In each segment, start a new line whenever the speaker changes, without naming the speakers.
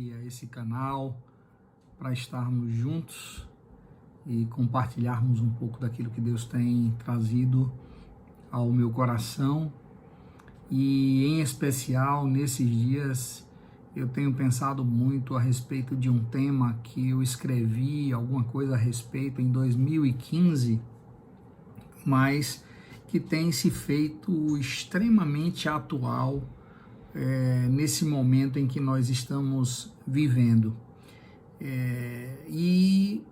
aqui a esse canal para estarmos juntos e compartilharmos um pouco daquilo que Deus tem trazido ao meu coração. E em especial nesses dias eu tenho pensado muito a respeito de um tema que eu escrevi alguma coisa a respeito em 2015, mas que tem se feito extremamente atual nesse momento em que nós estamos vivendo. E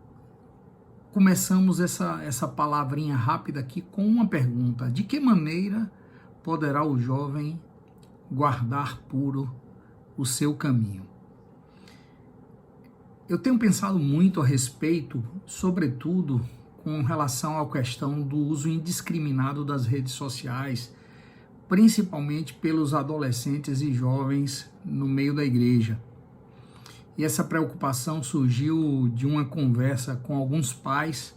começamos essa palavrinha rápida aqui com uma pergunta: de que maneira poderá o jovem guardar puro o seu caminho? Eu tenho pensado muito a respeito, sobretudo com relação à questão do uso indiscriminado das redes sociais, principalmente pelos adolescentes e jovens no meio da igreja. E essa preocupação surgiu de uma conversa com alguns pais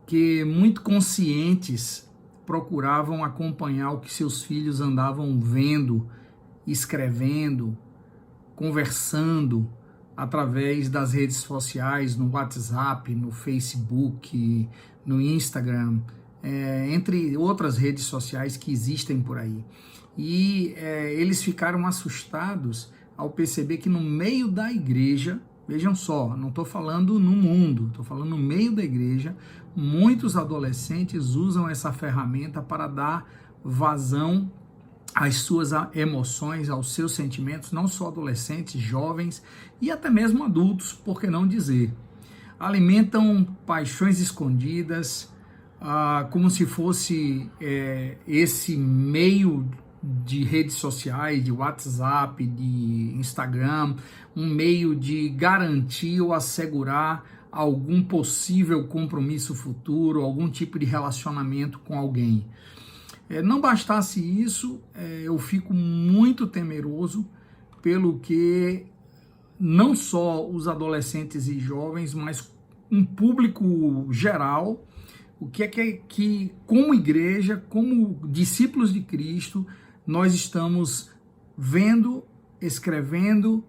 que, muito conscientes, procuravam acompanhar o que seus filhos andavam vendo, escrevendo, conversando através das redes sociais, no WhatsApp, no Facebook, no Instagram, entre outras redes sociais que existem por aí. E eles ficaram assustados ao perceber que no meio da igreja, vejam só, não estou falando no mundo, estou falando no meio da igreja, muitos adolescentes usam essa ferramenta para dar vazão às suas emoções, aos seus sentimentos, não só adolescentes, jovens e até mesmo adultos, por que não dizer. Alimentam paixões escondidas, como se fosse esse meio de redes sociais, de WhatsApp, de Instagram, um meio de garantir ou assegurar algum possível compromisso futuro, algum tipo de relacionamento com alguém. Não bastasse isso, eu fico muito temeroso pelo que não só os adolescentes e jovens, mas um público geral, o que é que como igreja, como discípulos de Cristo, nós estamos vendo, escrevendo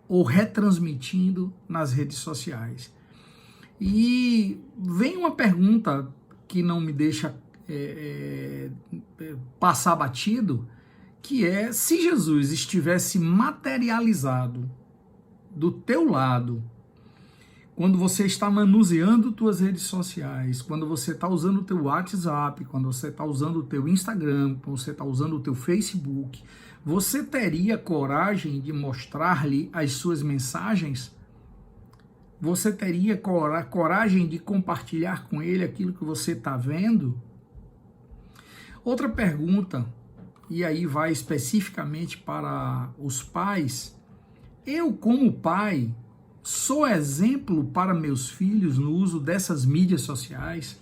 ou retransmitindo nas redes sociais. E vem uma pergunta que não me deixa passar batido, que é: se Jesus estivesse materializado do teu lado, quando você está manuseando tuas redes sociais, quando você está usando o teu WhatsApp, quando você está usando o teu Instagram, quando você está usando o teu Facebook, você teria coragem de mostrar-lhe as suas mensagens? Você teria coragem de compartilhar com ele aquilo que você está vendo? Outra pergunta, e aí vai especificamente para os pais: eu, como pai, sou exemplo para meus filhos no uso dessas mídias sociais?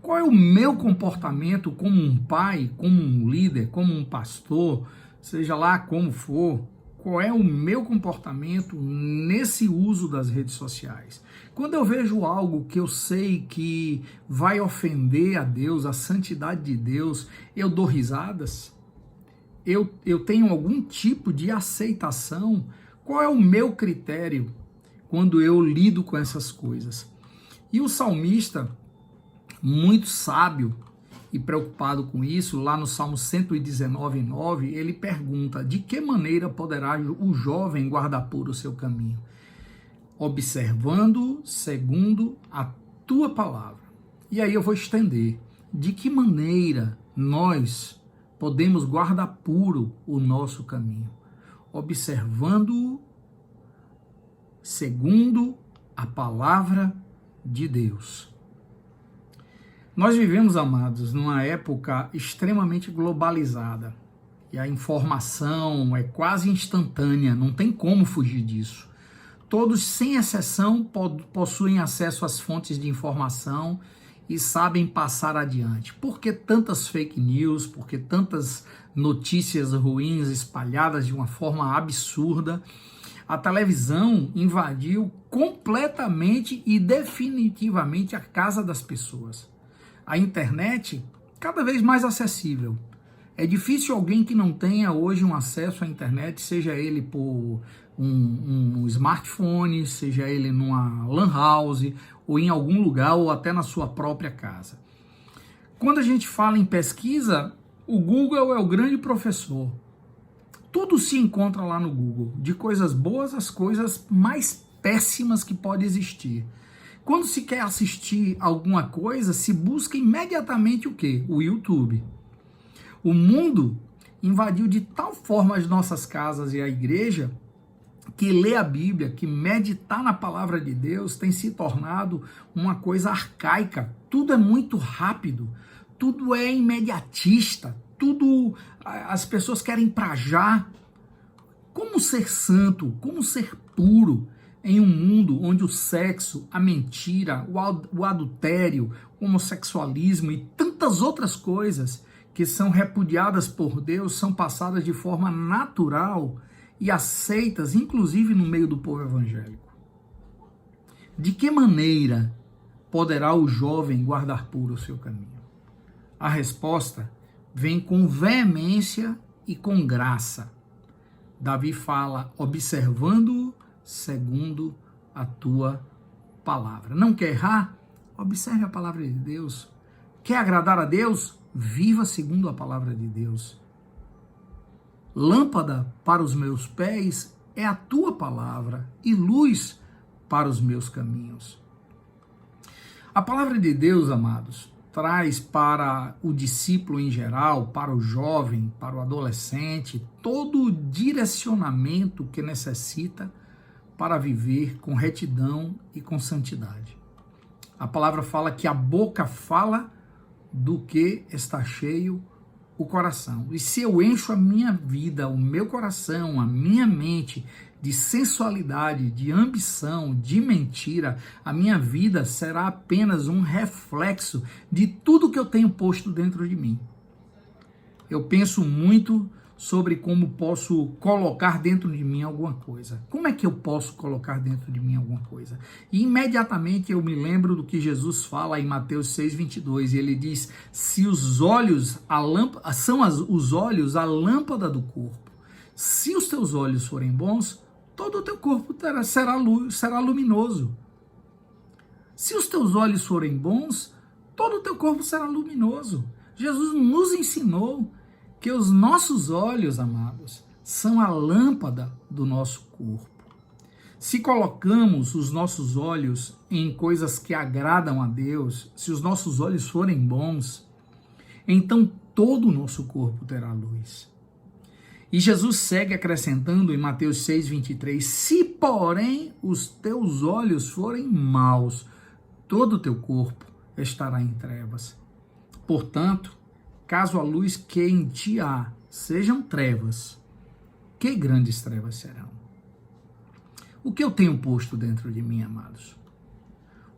Qual é o meu comportamento como um pai, como um líder, como um pastor, seja lá como for? Qual é o meu comportamento nesse uso das redes sociais? Quando eu vejo algo que eu sei que vai ofender a Deus, a santidade de Deus, eu dou risadas? Eu tenho algum tipo de aceitação? Qual é o meu critério quando eu lido com essas coisas? E o salmista, muito sábio e preocupado com isso, lá no Salmo 119:9, ele pergunta: de que maneira poderá o jovem guardar puro o seu caminho? Observando segundo a tua palavra. E aí eu vou estender: de que maneira nós podemos guardar puro o nosso caminho? Observando segundo a palavra de Deus. Nós vivemos, amados, numa época extremamente globalizada e a informação é quase instantânea, não tem como fugir disso. Todos, sem exceção, possuem acesso às fontes de informação e sabem passar adiante. Por que tantas fake news? Por que tantas notícias ruins espalhadas de uma forma absurda? A televisão invadiu completamente e definitivamente a casa das pessoas. A internet, cada vez mais acessível. É difícil alguém que não tenha hoje um acesso à internet, seja ele por um smartphone, seja ele numa lan house, ou em algum lugar, ou até na sua própria casa. Quando a gente fala em pesquisa, o Google é o grande professor. Tudo se encontra lá no Google, de coisas boas às coisas mais péssimas que pode existir. Quando se quer assistir alguma coisa, se busca imediatamente o quê? O YouTube. O mundo invadiu de tal forma as nossas casas e a igreja que ler a Bíblia, que meditar na palavra de Deus tem se tornado uma coisa arcaica. Tudo é muito rápido, tudo é imediatista, tudo as pessoas querem pra já. Como ser santo, como ser puro em um mundo onde o sexo, a mentira, o adultério, o homossexualismo e tantas outras coisas que são repudiadas por Deus são passadas de forma natural e aceitas, inclusive no meio do povo evangélico? De que maneira poderá o jovem guardar puro o seu caminho? A resposta vem com veemência e com graça. Davi fala, observando-o segundo a tua palavra. Não quer errar? Observe a palavra de Deus. Quer agradar a Deus? Viva segundo a palavra de Deus. Lâmpada para os meus pés é a tua palavra e luz para os meus caminhos. A palavra de Deus, amados, traz para o discípulo em geral, para o jovem, para o adolescente, todo o direcionamento que necessita para viver com retidão e com santidade. A palavra fala que a boca fala do que está cheio o coração. E se eu encho a minha vida, o meu coração, a minha mente de sensualidade, de ambição, de mentira, a minha vida será apenas um reflexo de tudo que eu tenho posto dentro de mim. Eu penso muito sobre como posso colocar dentro de mim alguma coisa. Como é que eu posso colocar dentro de mim alguma coisa? E imediatamente eu me lembro do que Jesus fala em Mateus 6:22, e ele diz: se os olhos, os olhos a lâmpada do corpo. Se os teus olhos forem bons, todo o teu corpo será luminoso. Se os teus olhos forem bons, todo o teu corpo será luminoso. Jesus nos ensinou que os nossos olhos, amados, são a lâmpada do nosso corpo. Se colocamos os nossos olhos em coisas que agradam a Deus, se os nossos olhos forem bons, então todo o nosso corpo terá luz. E Jesus segue acrescentando em Mateus 6:23, se porém os teus olhos forem maus, todo o teu corpo estará em trevas. Portanto, caso a luz que em ti há sejam trevas, que grandes trevas serão? O que eu tenho posto dentro de mim, amados?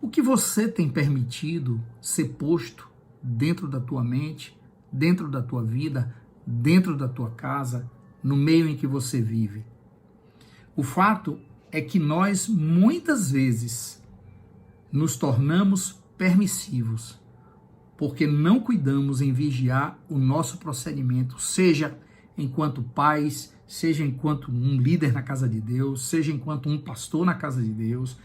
O que você tem permitido ser posto dentro da tua mente, dentro da tua vida, dentro da tua casa, no meio em que você vive? O fato é que nós, muitas vezes, nos tornamos permissivos, porque não cuidamos em vigiar o nosso procedimento, seja enquanto pais, seja enquanto um líder na casa de Deus, seja enquanto um pastor na casa de Deus.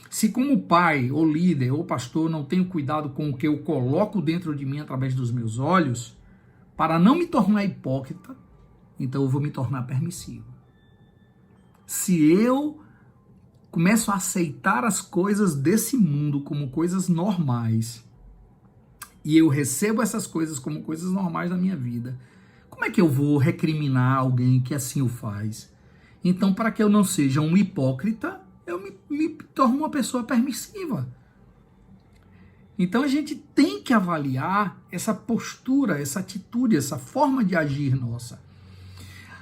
Se como pai, ou líder, ou pastor, não tenho cuidado com o que eu coloco dentro de mim através dos meus olhos, para não me tornar hipócrita, então eu vou me tornar permissivo. Se eu começo a aceitar as coisas desse mundo como coisas normais, e eu recebo essas coisas como coisas normais da minha vida, como é que eu vou recriminar alguém que assim o faz? Então, para que eu não seja um hipócrita, eu me torno uma pessoa permissiva. Então, a gente tem que avaliar essa postura, essa atitude, essa forma de agir nossa.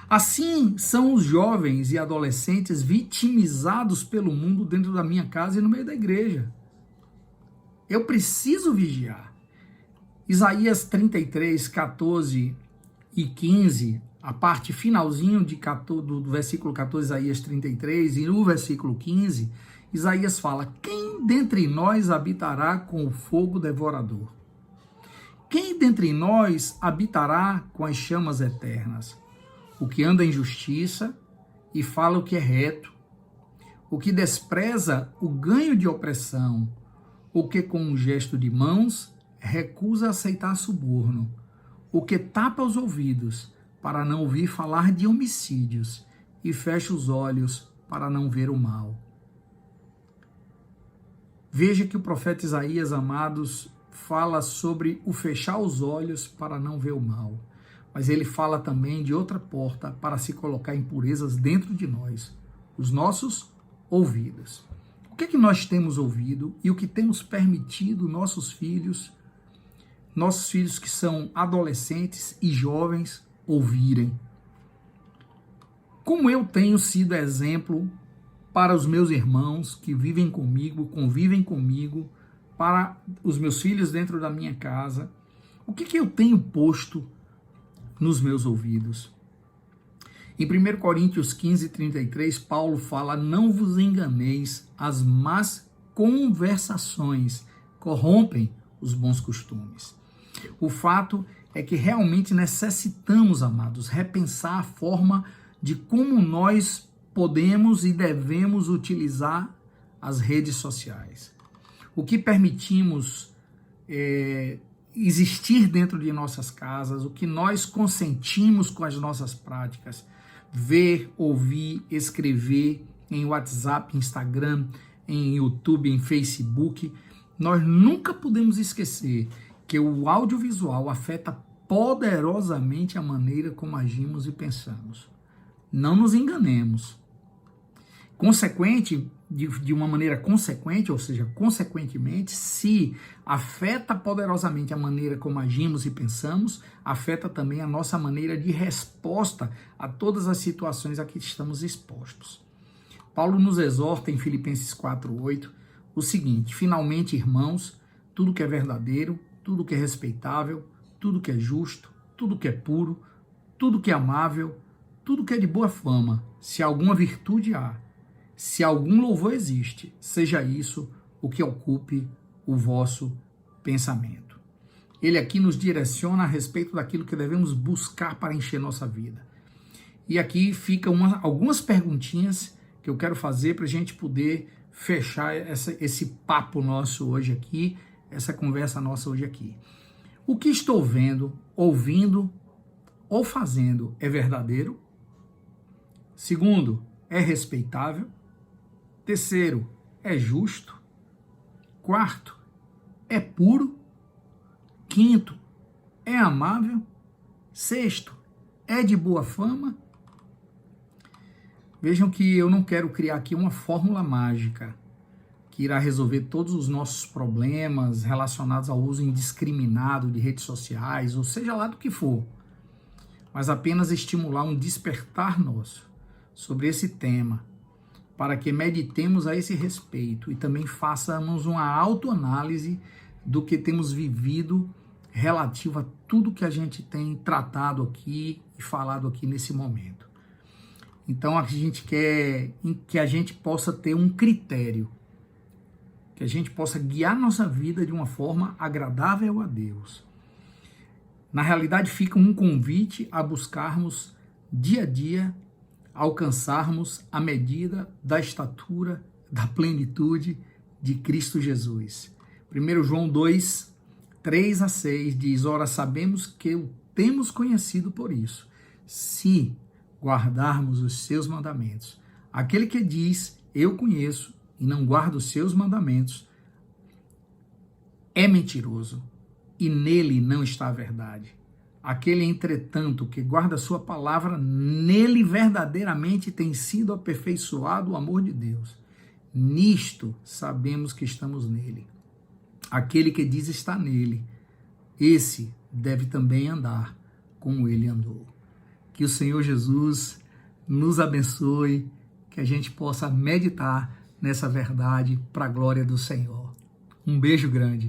Assim são os jovens e adolescentes vitimizados pelo mundo dentro da minha casa e no meio da igreja. Eu preciso vigiar. Isaías 33, 14 e 15, a parte finalzinho do versículo 14, Isaías 33, e no versículo 15, Isaías fala: quem dentre nós habitará com o fogo devorador? quem dentre nós habitará com as chamas eternas? O que anda em justiça e fala o que é reto, o que despreza o ganho de opressão, o que com um gesto de mãos recusa aceitar suborno, o que tapa os ouvidos para não ouvir falar de homicídios e fecha os olhos para não ver o mal. Veja que o profeta Isaías, amados, fala sobre o fechar os olhos para não ver o mal. Mas ele fala também de outra porta para se colocar impurezas dentro de nós, os nossos ouvidos. O que é que nós temos ouvido e o que temos permitido nossos filhos que são adolescentes e jovens, ouvirem? Como eu tenho sido exemplo para os meus irmãos que vivem comigo, convivem comigo, para os meus filhos dentro da minha casa, o que eu tenho posto nos meus ouvidos? Em 1 Coríntios 15, 33, Paulo fala: não vos enganeis, as más conversações corrompem os bons costumes. O fato é que realmente necessitamos, amados, repensar a forma de como nós podemos e devemos utilizar as redes sociais. O que permitimos existir dentro de nossas casas, o que nós consentimos com as nossas práticas, ver, ouvir, escrever em WhatsApp, Instagram, em YouTube, em Facebook. Nós nunca podemos esquecer que o audiovisual afeta poderosamente a maneira como agimos e pensamos. Não nos enganemos. De uma maneira consequente, ou seja, consequentemente, se afeta poderosamente a maneira como agimos e pensamos, afeta também a nossa maneira de resposta a todas as situações a que estamos expostos. Paulo nos exorta em Filipenses 4:8 o seguinte: finalmente, irmãos, tudo que é verdadeiro, tudo que é respeitável, tudo que é justo, tudo que é puro, tudo que é amável, tudo que é de boa fama, se alguma virtude há, se algum louvor existe, seja isso o que ocupe o vosso pensamento. Ele aqui nos direciona a respeito daquilo que devemos buscar para encher nossa vida. E aqui ficam algumas perguntinhas que eu quero fazer para a gente poder fechar esse papo nosso hoje aqui, essa conversa nossa hoje aqui. O que estou vendo, ouvindo ou fazendo é verdadeiro? Segundo, é respeitável? Terceiro, é justo? Quarto, é puro? Quinto, é amável? Sexto, é de boa fama? Vejam que eu não quero criar aqui uma fórmula mágica que irá resolver todos os nossos problemas relacionados ao uso indiscriminado de redes sociais, ou seja lá do que for, mas apenas estimular um despertar nosso sobre esse tema, para que meditemos a esse respeito e também façamos uma autoanálise do que temos vivido relativo a tudo que a gente tem tratado aqui e falado aqui nesse momento. Então a gente quer que a gente possa ter um critério, que a gente possa guiar nossa vida de uma forma agradável a Deus. Na realidade, fica um convite a buscarmos dia a dia alcançarmos a medida da estatura, da plenitude de Cristo Jesus. 1 João 2, 3-6 diz: ora, sabemos que o temos conhecido por isso, se guardarmos os seus mandamentos. Aquele que diz, eu conheço, e não guarda os seus mandamentos, é mentiroso, e nele não está a verdade. Aquele, entretanto, que guarda a sua palavra, nele verdadeiramente tem sido aperfeiçoado o amor de Deus. Nisto sabemos que estamos nele. Aquele que diz está nele, esse deve também andar como ele andou. Que o Senhor Jesus nos abençoe, que a gente possa meditar nessa verdade para a glória do Senhor. Um beijo grande.